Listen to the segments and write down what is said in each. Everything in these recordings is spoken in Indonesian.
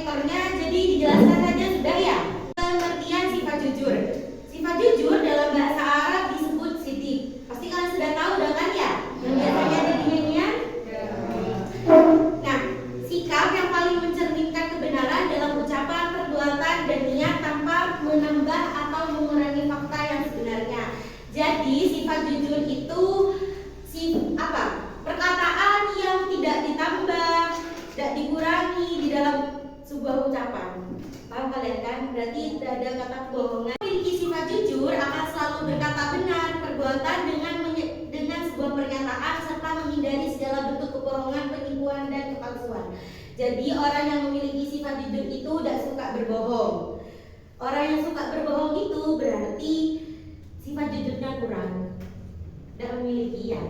konektornya, jadi dijelaskan saja sudah ya. Pengertian sifat jujur. Sifat jujur dalam bahasa Arab disebut sidik. Pasti kalian sudah tahu udah kan ya? Yang biasanya ada di nyanyian. Nah, sikap yang paling mencerminkan kebenaran dalam ucapan, perbuatan, dan niat tanpa menambah atau mengurangi fakta yang sebenarnya. Jadi sifat jujur itu perkataan yang tidak ditambah, tidak dikurangi di dalam sebuah ucapan. Paham kalian kan? Berarti tidak ada kata kebohongan. Memiliki sifat jujur akan selalu berkata benar, perbuatan dengan sebuah pernyataan serta menghindari segala bentuk kebohongan, penipuan dan kepalsuan. Jadi orang yang memiliki sifat jujur itu tidak suka berbohong. Orang yang suka berbohong itu berarti sifat jujurnya kurang, tidak memiliki ya.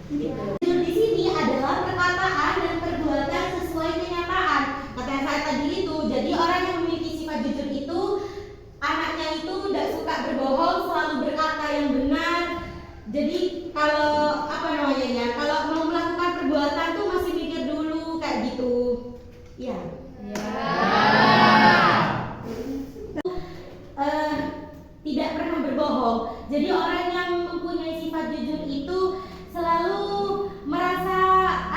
Jujur di sini adalah perkataan dan perbuatan sesuai kenyataan. Kata yang saya tadi itu, jadi orang yang memiliki sifat jujur itu anaknya itu tidak suka berbohong, selalu berkata yang benar. Jadi kalau kalau mau melakukan perbuatan tuh masih mikir dulu kayak gitu. Ya. Tidak pernah berbohong. Jadi orang yang mempunyai sifat jujur itu selalu merasa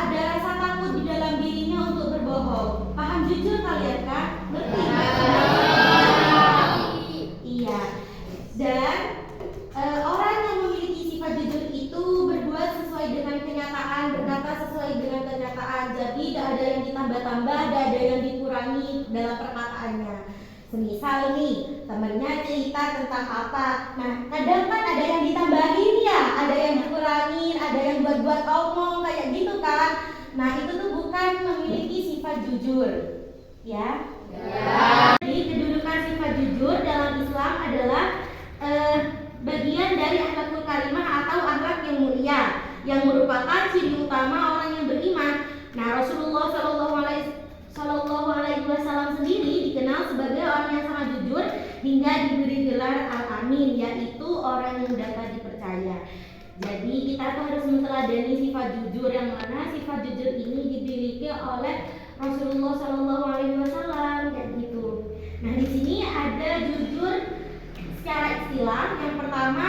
ada rasa takut di dalam dirinya untuk berbohong. Paham jujur kalian kan? Ngerti? Iya. Dan orang yang memiliki sifat jujur itu berbuat sesuai dengan kenyataan, berkata sesuai dengan kenyataan. Jadi tidak ada yang ditambah-tambah, tidak ada yang dikurangi dalam perkataannya. Semisal nih, temennya cerita tentang apa. Nah, kadang kan ada yang ditambahin ya, ada yang dikurangin, ada yang buat-buat omong kayak gitu kan. Nah, itu tuh bukan memiliki sifat jujur. Ya. Jadi kedudukan sifat jujur dalam Islam adalah bagian dari akhlakul karimah atau akhlak yang mulia, yang merupakan ciri utama orang yang beriman. Nah, Rasulullah SAW sendiri dikenal sebagai orang yang sangat jujur hingga diberi gelar Al-Amin, yaitu orang yang dapat dipercaya. Jadi kita tuh harus meneladani sifat jujur, yang mana sifat jujur ini dimiliki oleh Rasulullah SAW kayak gitu. Nah, di sini ada jujur secara istilah. Yang pertama,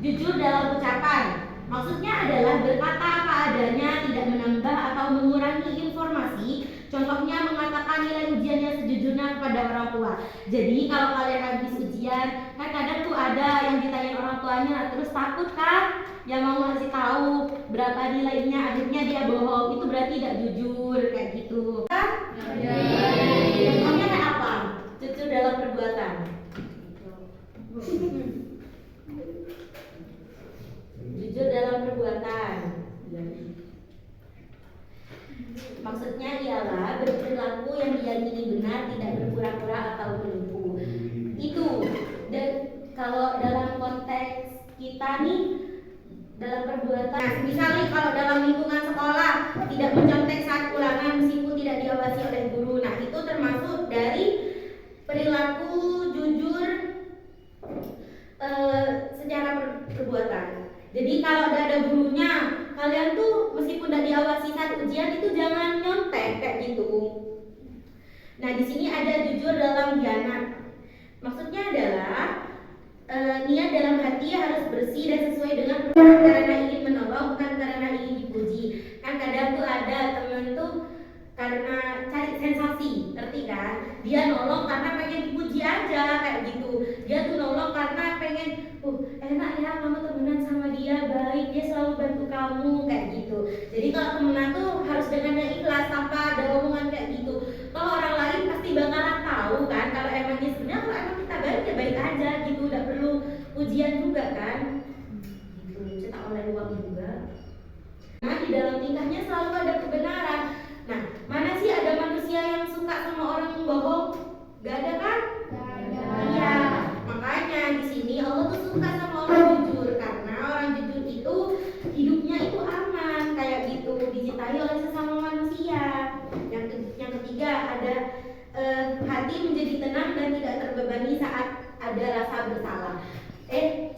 jujur dalam ucapan. Maksudnya adalah berkata apa adanya, tidak menambah atau mengurangi informasi. Contohnya mengatakan nilai ujiannya sejujurnya kepada orang tua. Jadi kalau kalian habis ujian, kan kadang tuh ada yang ditanya orang tuanya, terus takut kan, yang mau ngasih tahu berapa nilainya, akhirnya dia bohong. Itu berarti tidak jujur kayak gitu. Kan? Contohnya kayak apa? Jujur dalam perbuatan. Jujur dalam perbuatan. Maksudnya ialah berperilaku yang diyakini benar, tidak berpura-pura atau menipu. Itu. Dan kalau dalam konteks kita nih, dalam perbuatan, misalnya kalau dalam lingkungan sekolah tidak mencontek saat ulangan meskipun tidak diawasi oleh guru, nah itu termasuk dari perilaku jujur secara perbuatan. Jadi kalau ada gurunya, kalian tuh meskipun tidak diawasi saat ujian itu jangan nyontek kayak gitu. Nah, di sini ada jujur dalam khianat. Maksudnya adalah niat dalam hati harus bersih dan sesuai dengan karena ingin menolong, bukan karena ingin dipuji. Kan kadang tuh ada temen tuh karena cari sensasi, ngerti kan? Dia nolong karena pengen dipuji aja kayak gitu. Dia tuh nolong karena pengen, enak ya kamu temenan sama dia, baik, dia selalu bantu kamu kayak gitu. Jadi kalau temenan tuh harus dengan yang ikhlas, tanpa ada omongan kayak gitu. Kalau orang lain pasti bakalan tahu kan, kalau emangnya sebenarnya kalau emang kita baik ya baik aja gitu, udah perlu ujian juga kan. Gitu, cetak oleh uang juga. Nah, di dalam tingkahnya selalu ada kebenaran. Nah, mana sih ada manusia yang suka sama orang yang bohong? Gak ada kan? Iya. Makanya di sini Allah tuh suka sama orang jujur, karena orang jujur itu hidupnya itu aman kayak gitu, dicintai oleh sesama manusia. Yang ketiga ada hati menjadi tenang dan tidak terbebani saat ada rasa bersalah.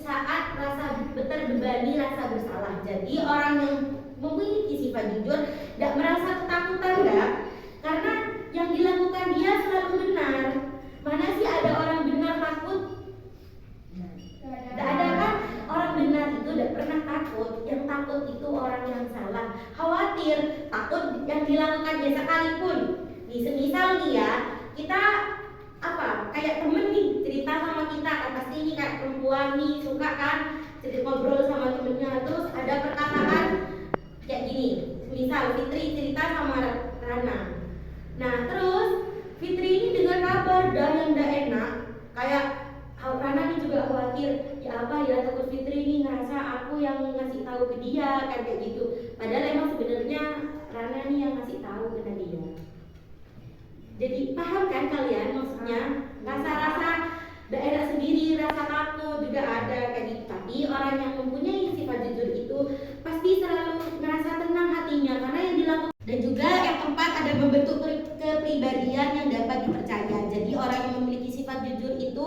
Saat terbebani rasa bersalah. Jadi orang yang memiliki sifat jujur tidak merasa ketakutan, enggak? Karena misal Fitri cerita sama Rana. Nah terus Fitri ini dengar kabar yang gak enak, kayak Rana ini juga khawatir, ya apa ya, takut Fitri ini ngerasa aku yang ngasih tahu ke dia kan, kayak gitu. Padahal emang sebenarnya Rana nih yang ngasih tahu ke dia. Jadi paham kan kalian maksudnya? Rasa-rasa gak enak sendiri, rasa takut juga ada kayak gitu. Tapi orang yang mempunyai sifat jujur itu pasti selalu ngerasa tenang hatinya karena yang dilakukan. Dan juga yang keempat, ada membentuk kepribadian yang dapat dipercaya. Jadi orang yang memiliki sifat jujur itu,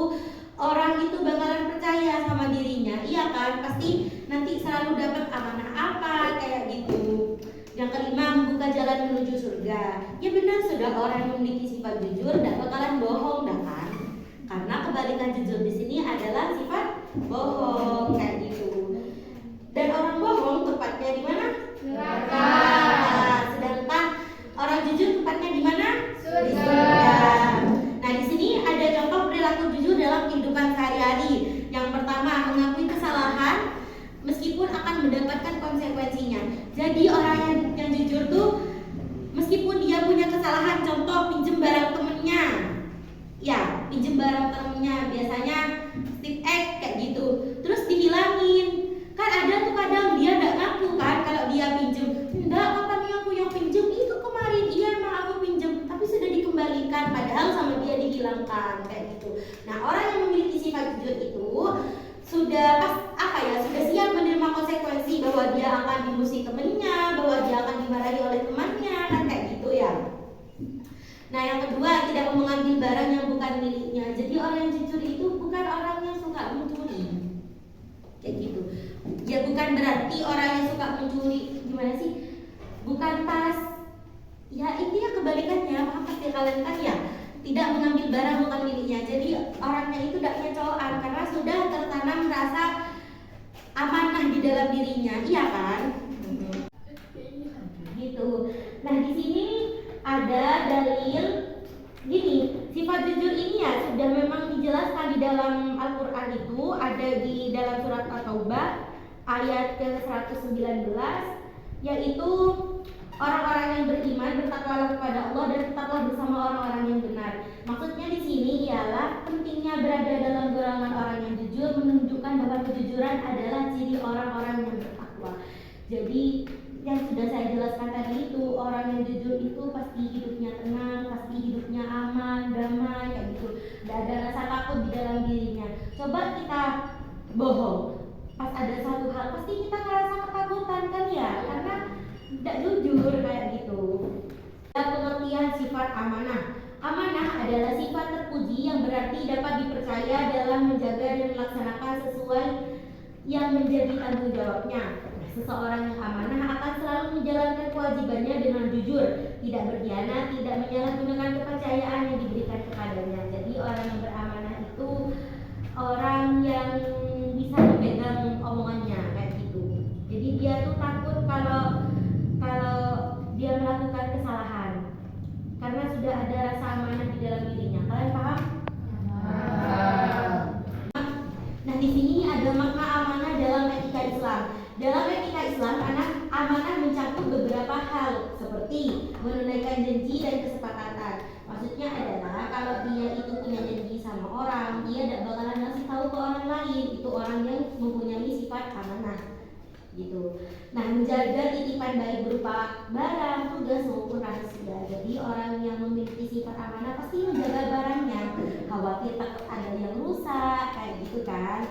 orang itu bakalan percaya sama dirinya, iya kan? Pasti nanti selalu dapat amanah apa kayak gitu. Yang kelima, membuka jalan menuju surga. Ya benar, sudah orang yang memiliki sifat jujur tidak bakalan bohong, dah kan? Karena kebalikan jujur di sini adalah sifat bohong kayak gitu. Dan orang bohong tempatnya di mana? Neraka. Sedangkan orang jujur tempatnya di mana? Surga. Nah, di sini ada contoh perilaku jujur dalam kehidupan sehari-hari. Yang pertama, mengakui kesalahan meskipun akan mendapatkan konsekuensinya. Jadi orang yang jujur tuh meskipun dia punya kesalahan, contoh pinjem barang temennya, ya pinjem barang temennya, biasanya tip X kayak gitu, terus dihilangin. Kan ada tuh kadang dia gak ngaku kan kalau dia pinjem, enggak katanya aku yang pinjem, itu kemarin iya emang aku pinjem, tapi sudah dikembalikan padahal sama dia dihilangkan kayak gitu. Nah orang yang memiliki sifat jujur itu sudah sudah siap menerima konsekuensi bahwa dia akan dimusuhi temennya, bahwa dia akan dimarahi oleh temannya, kan kayak gitu ya. Nah yang kedua, tidak mengambil barang yang bukan miliknya. Jadi orang yang jujur itu bukan orang yang suka mencuri, kayak gitu. Ya bukan berarti orang yang suka mencuri, gimana sih? Bukan tas. Ya intinya kebalikannya, paham pasti kalian kan ya? Tidak mengambil barang bukan miliknya. Jadi orangnya itu tidak nyecoan karena sudah tertanam rasa amanah di dalam dirinya, iya kan? Gitu. Nah di sini ada dalil gini, sifat jujur ini ya sudah memang dijelaskan di dalam Al-Quran, itu ada di dalam surat At-Taubah ayat ke-119, yaitu orang-orang yang beriman bertakwalah kepada Allah dan tetaplah bersama orang-orang yang benar. Maksudnya di sini ialah pentingnya berada dalam golongan orang yang jujur, menunjukkan bahwa kejujuran adalah ciri orang-orang yang bertakwa. Jadi yang sudah saya jelaskan tadi itu, orang yang jujur itu pasti hidupnya tenang, pasti hidupnya aman, damai kayak gitu. Tidak ada rasa takut di dalam dirinya. Coba kita bohong, pas ada satu hal pasti kita ngerasa ketakutan kan ya, karena tidak jujur kayak gitu. Pengertian sifat amanah. Amanah adalah sifat terpuji yang berarti dapat dipercaya dalam menjaga dan melaksanakan sesuai yang menjadi tanggung jawabnya. Seseorang yang amanah akan selalu menjalankan kewajibannya dengan jujur, tidak berkhianat, tidak menyalahgunakan kepercayaan yang diberikan kepadanya. Jadi orang yang beramanah itu orang yang bisa memegang omongannya kayak gitu. Jadi dia tuh takut kalau dia melakukan kesalahan karena sudah ada rasa amanah di dalam dirinya. Kalian paham? Nah di sini ada makna amanah dalam etika Islam. Dalam etika Islam, amanah mencakup beberapa hal seperti menunaikan janji dan kesepakatan. Maksudnya adalah kalau dia itu punya janji sama orang, dia tidak bakalan ngasih tahu ke orang lain. Itu orang yang mempunyai sifat amanah, gitu. Nah, menjaga titipan baik berupa barang, tugas maupun rahasia. Jadi orang yang memiliki sifat amanah pasti menjaga barangnya, khawatir takut ada yang rusak, kayak gitu kan.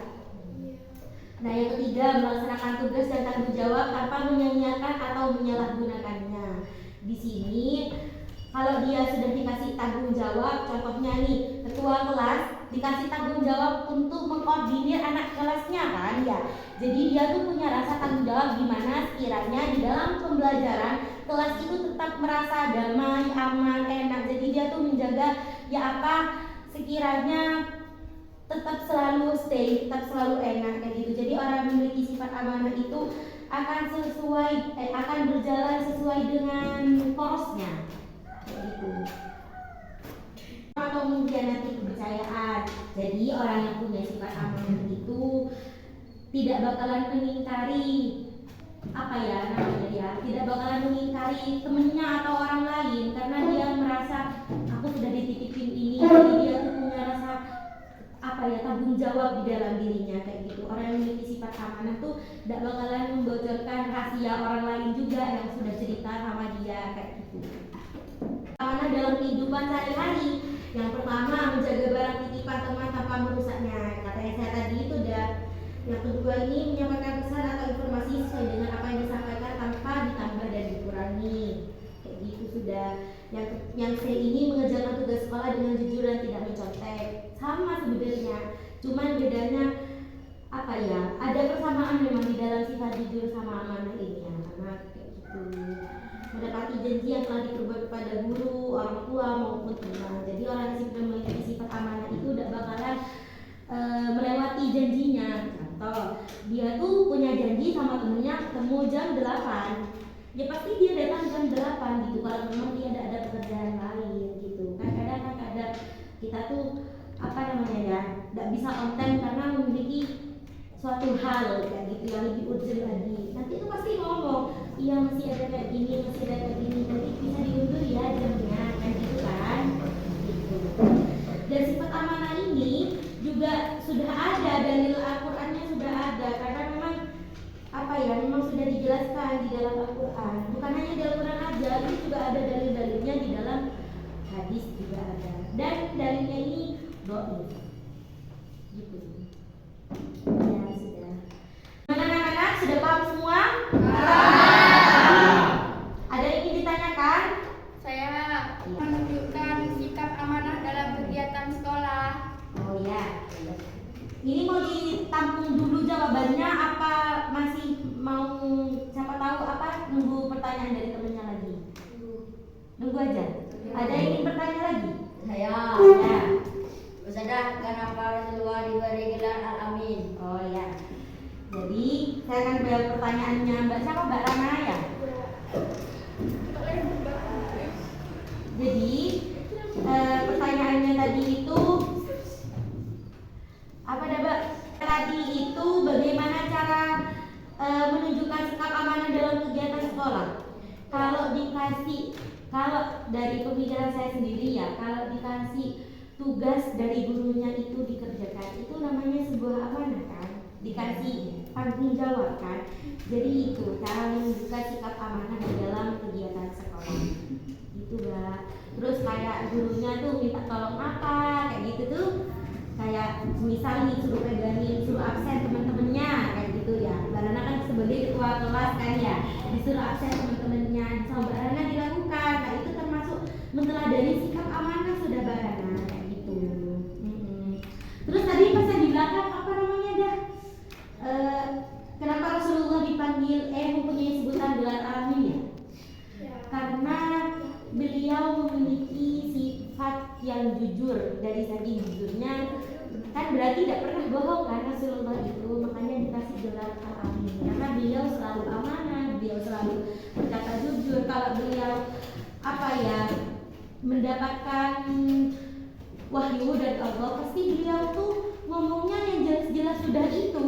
Nah yang ketiga, melaksanakan tugas dan tanggung jawab tanpa menyanyiakan atau menyalahgunakannya. Di sini kalau dia sudah dikasih tanggung jawab, contohnya nih ketua kelas dikasih tanggung jawab untuk mengkoordinir anak kelasnya kan ya. Jadi dia tuh punya rasa tanggung jawab gimana sekiranya di dalam pembelajaran kelas itu tetap merasa damai, aman, enak. Jadi dia tuh menjaga ya apa sekiranya tetap selalu stay, tetap selalu enak kayak gitu. Jadi orang yang memiliki sifat amanah itu akan berjalan sesuai dengan porosnya kayak gitu. Atau mengkhianati kepercayaan. Jadi orang yang punya sifat amanah itu tidak bakalan mengingkari apa ya namanya, dia tidak bakalan mengingkari temennya atau orang lain karena dia merasa aku sudah dititipin ini, jadi dia tuh punya rasa apa ya, tanggung jawab di dalam dirinya kayak gitu. Orang yang memiliki sifat amanah tuh tidak bakalan membocorkan rahasia orang lain juga yang sudah cerita sama dia kayak gitu. Amanah dalam kehidupan sehari-hari, yang pertama menjaga barang titipan teman tanpa merusaknya, kata yang saya tadi itu udah. Yang kedua ini menyampaikan pesan atau informasi sesuai dengan apa yang disampaikan tanpa ditambah dan dikurangi, kayak gitu sudah. Yang C ini mengerjakan tugas sekolah dengan jujur dan tidak mencontek, sama sebenarnya, cuman bedanya apa ya, ada persamaan memang di dalam sifat jujur sama amanah ini ya, karena kayak gitu. Mendapati janji yang telah diperbuat kepada guru, orang tua maupun teman. Jadi orang yang memiliki sifat amanah itu tidak bakalan melewati janjinya. Contoh, dia tuh punya janji sama temennya ketemu jam 8, ya pasti dia datang jam 8 gitu, kalau memang dia ada pekerjaan lain gitu kan. Kadang kita tuh apa namanya ya, tidak bisa on time karena memiliki suatu hal kayak gitu yang lebih urgent lagi. Nanti itu pasti ngomong, iya masih ada kayak gini, masih ada kayak gini, nanti bisa diundur ya jamnya, kan gitu kan gitu. Dan sifat amanah ini juga sudah ada, dalil Al-Qur'annya sudah ada, karena memang apa ya, memang sudah dijelaskan di dalam Al-Qur'an. Bukan hanya di Al-Qur'an aja, ini juga ada dalil-dalilnya di dalam hadis juga ada. Dan dalilnya ini dhaif. Gitu. Ya sudah. Anak-anak sudah paham semua? Ada yang ingin ditanyakan? Saya menunjukkan sikap amanah dalam kegiatan sekolah. Oh ya. Ini mau ditampung dulu jawabannya apa masih mau, siapa tahu apa, nunggu pertanyaan dari temennya lagi? Nunggu aja. Ada yang ingin bertanya lagi? Saya. Ya. Ustazah, kenapa Rasulullah diberi gelar Al-Amin? Oh ya. Jadi saya akan beri pertanyaannya Mbak siapa, Mbak Rana ya? Jadi pertanyaannya tadi itu apa dah Mbak? Tadi itu bagaimana cara menunjukkan sikap amanah dalam kegiatan sekolah? Kalau dari pemikiran saya sendiri ya, kalau dikasih tugas dari gurunya itu dikerjakan, itu namanya sebuah amanah kan? Dikasih tanggung jawab kan? Jadi itu cara menunjukkan sikap amanah di dalam kegiatan sekolah. Gitu Mbak. Terus kayak gurunya tuh minta tolong apa, kayak gitu tuh. Kayak misal nih suruh pegangin, suruh absen teman-temannya kayak gitu ya. Mbak Rana kan sebagai ketua kelas kan ya, disuruh absen teman-temannya, sama Mbak Rana dilakukan. Nah itu termasuk meneladani sikap amanah sudah Mbak Rana kayak gitu. Terus tadi pas di belakang apa namanya dah? Kenapa Rasulullah dipanggil mempunyai sebutan gelar Amin ya? Karena beliau memiliki sifat yang jujur. Dari saking jujurnya kan berarti tidak pernah bohong kan Rasulullah itu, makanya dikasih gelar Al-Amin karena beliau selalu amanah, beliau selalu berkata jujur. Kalau beliau apa ya, mendapatkan wahyu dari Allah, pasti beliau tuh ngomongnya yang jelas-jelas sudah itu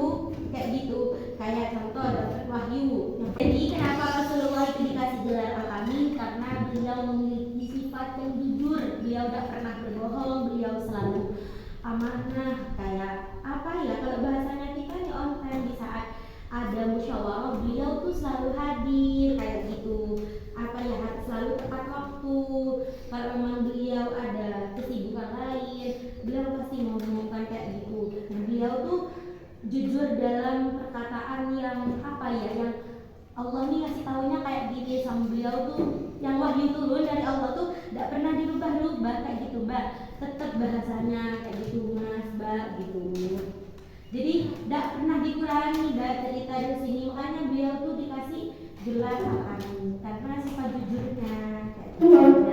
kayak gitu. Kayak contoh dapat wahyu. Jadi kenapa Rasulullah itu dikasih gelar Al-Amin? Karena beliau memiliki sifat yang jujur, beliau tidak pernah berbohong, beliau selalu amanah. Kayak apa ya, kalau bahasanya kita nih on time, di saat ada musyawarah beliau tuh selalu hadir kayak gitu. Apa ya, selalu tepat waktu. Kalau memang beliau ada kesibukan lain, beliau pasti mengumumkan kayak gitu. Nah, beliau tuh jujur dalam perkataan yang apa ya, yang Allah nih ngasih taunya kayak gini sama beliau tuh, yang wahyu turun dari Allah tuh tidak pernah dirubah-rubah kayak gitu Mbak, tetap bahasanya kayak gitu Mas Mbak gitu. Jadi tidak pernah dikurangi Mbak cerita di sini, makanya beliau tuh dikasih gelar Al-Amin karena sifat jujurnya kayak gitu.